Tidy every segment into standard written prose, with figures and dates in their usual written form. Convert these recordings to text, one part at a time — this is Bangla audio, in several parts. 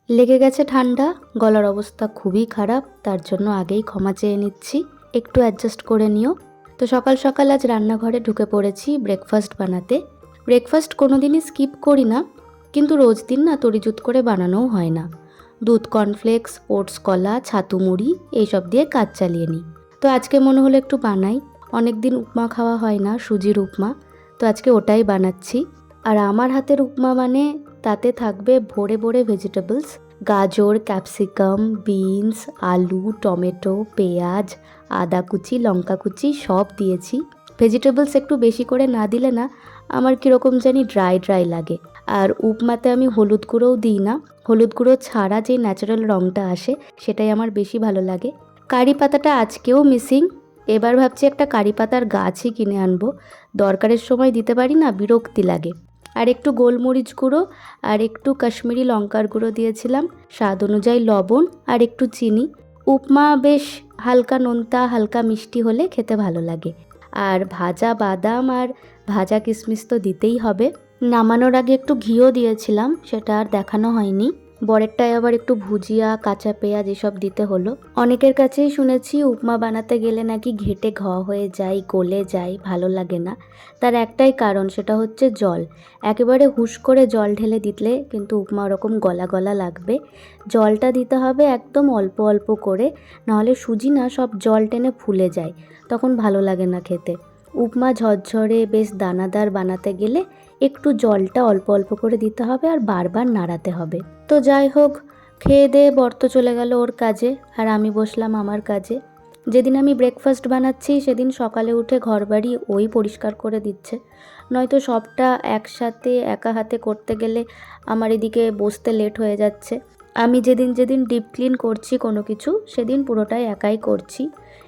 লেগে গেছে ঠান্ডা, গলার অবস্থা খুবই খারাপ, তার জন্য আগেই ক্ষমা চেয়ে নিচ্ছি, একটু অ্যাডজাস্ট করে নিও। তো সকাল সকাল আজ রান্নাঘরে ঢুকে পড়েছি ব্রেকফাস্ট বানাতে। ব্রেকফাস্ট কোনো দিনই স্কিপ করি না, কিন্তু রোজ দিন না তড়িজুত করে বানানোও হয় না। দুধ, কর্নফ্লেক্স, ওটস, কলা, ছাতু মুড়ি এইসব দিয়ে কাজ চালিয়ে নিই। তো আজকে মনে হলো একটু বানাই, অনেক দিন উপমা খাওয়া হয় না, সুজির উপমা, তো আজকে ওটাই বানাচ্ছি। আর আমার হাতের উপমা মানে তাতে থাকবে ভরে ভরে ভেজিটেবলস, গাজর, ক্যাপসিকাম, বিনস, আলু, টমেটো, পেঁয়াজ, আদা কুচি, লঙ্কা কুচি সব দিয়েছি। ভেজিটেবলস একটু বেশি করে না দিলে না আমার কীরকম জানি ড্রাই ড্রাই লাগে। আর উপমাতে আমি হলুদ গুঁড়োও দিই না, হলুদ গুঁড়ো ছাড়া যে ন্যাচারাল রঙটা আসে সেটাই আমার বেশি ভালো লাগে। কারি পাতাটা আজকেও মিসিং, এবার ভাবছি একটা কারি পাতার গাছই কিনে আনবো, দরকারের সময় দিতে পারি না, বিরক্তি লাগে। আর একটু গোলমরিচ গুঁড়ো আর একটু কাশ্মীরি লঙ্কার গুঁড়ো দিয়েছিলাম, স্বাদ অনুযায়ী লবণ আর একটু চিনি। উপমা বেশ হালকা নোনতা হালকা মিষ্টি হলে খেতে ভালো লাগে। আর ভাজা বাদাম আর ভাজা কিশমিশ তো দিতেই হবে। নামানোর আগে একটু ঘিও দিয়েছিলাম, সেটা আর দেখানো হয়নি। বরেরটায় আবার একটু ভুজিয়া, কাঁচা পেঁয়াজ এসব দিতে হলো। অনেকের কাছেই শুনেছি উপমা বানাতে গেলে নাকি ঘেঁটে ঘ হয়ে যায়, গলে যায়, ভালো লাগে না। তার একটাই কারণ, সেটা হচ্ছে জল। একেবারে হুশ করে জল ঢেলে দিলে কিন্তু উপমা ওরকম গলা গলা লাগবে। জলটা দিতে হবে একদম অল্প অল্প করে, নাহলে সুজি না সব জল টেনে ফুলে যায়, তখন ভালো লাগে না খেতে। উপমা ঝরঝরে বেশ দানাদার বানাতে গেলে একটু জলটা অল্প অল্প করে দিতে হবে আর বারবার নাড়াতে হবে। তো যাই হোক, খেয়ে দিয়ে বর্ত চলে গেল ওর কাজে, আর আমি বসলাম আমার কাজে। যেদিন আমি ব্রেকফাস্ট বানাচ্ছি সেদিন সকালে উঠে ঘরবাড়ি ওই পরিষ্কার করে দিচ্ছে, নয়তো সবটা একসাথে একা হাতে করতে গেলে আমার এদিকে বসতে লেট হয়ে যাচ্ছে। আমি যেদিন যেদিন ডিপ ক্লিন করছি কোনো কিছু, সেদিন পুরোটাই একাই করছি।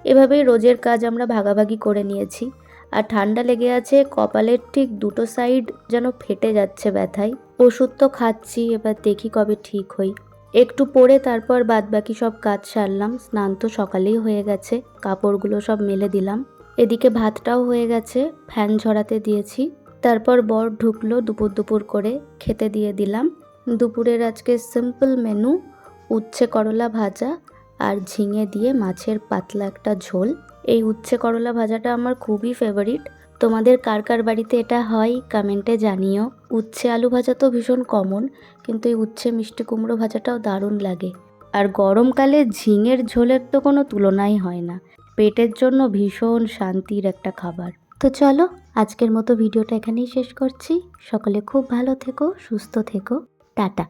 এভাবেই রোজের কাজ আমরা ভাগাভাগি করে নিয়েছি। আর ঠান্ডা লেগে আছে, কপালের ঠিক দুটো সাইড যেন ফেটে যাচ্ছে ব্যথায়। ওষুধ তো খাচ্ছি, এবার দেখি কবে ঠিক হই। একটু পরে তারপর বাদবাকি সব কাজ সারলাম। স্নান তো সকালেই হয়ে গেছে, কাপড়গুলো সব মেলে দিলাম। এদিকে ভাতটাও হয়ে গেছে, ফ্যান ঝরাতে দিয়েছি। তারপর বর ঢুকলো দুপুর দুপুর করে, খেতে দিয়ে দিলাম। দুপুরের আজকে সিম্পল মেনু, উচ্ছে করলা ভাজা আর ঝিঙে দিয়ে মাছের পাতলা একটা ঝোল। এই উচ্ছে করলা ভাজাটা আমার খুবই ফেভারিট। তোমাদের কার কার বাড়িতে এটা হয় কমেন্টে জানিও। উচ্ছে আলু ভাজা তো ভীষণ কমন, কিন্তু এই উচ্ছে মিষ্টি কুমড়ো ভাজাটাও দারুণ লাগে। আর গরমকালে ঝিঙের ঝোলের তো কোনো তুলনাই হয় না, পেটের জন্য ভীষণ শান্তির একটা খাবার। তো চলো, আজকের মতো ভিডিওটা এখানেই শেষ করছি। সকলে খুব ভালো থেকো, সুস্থ থেকো, টাটা।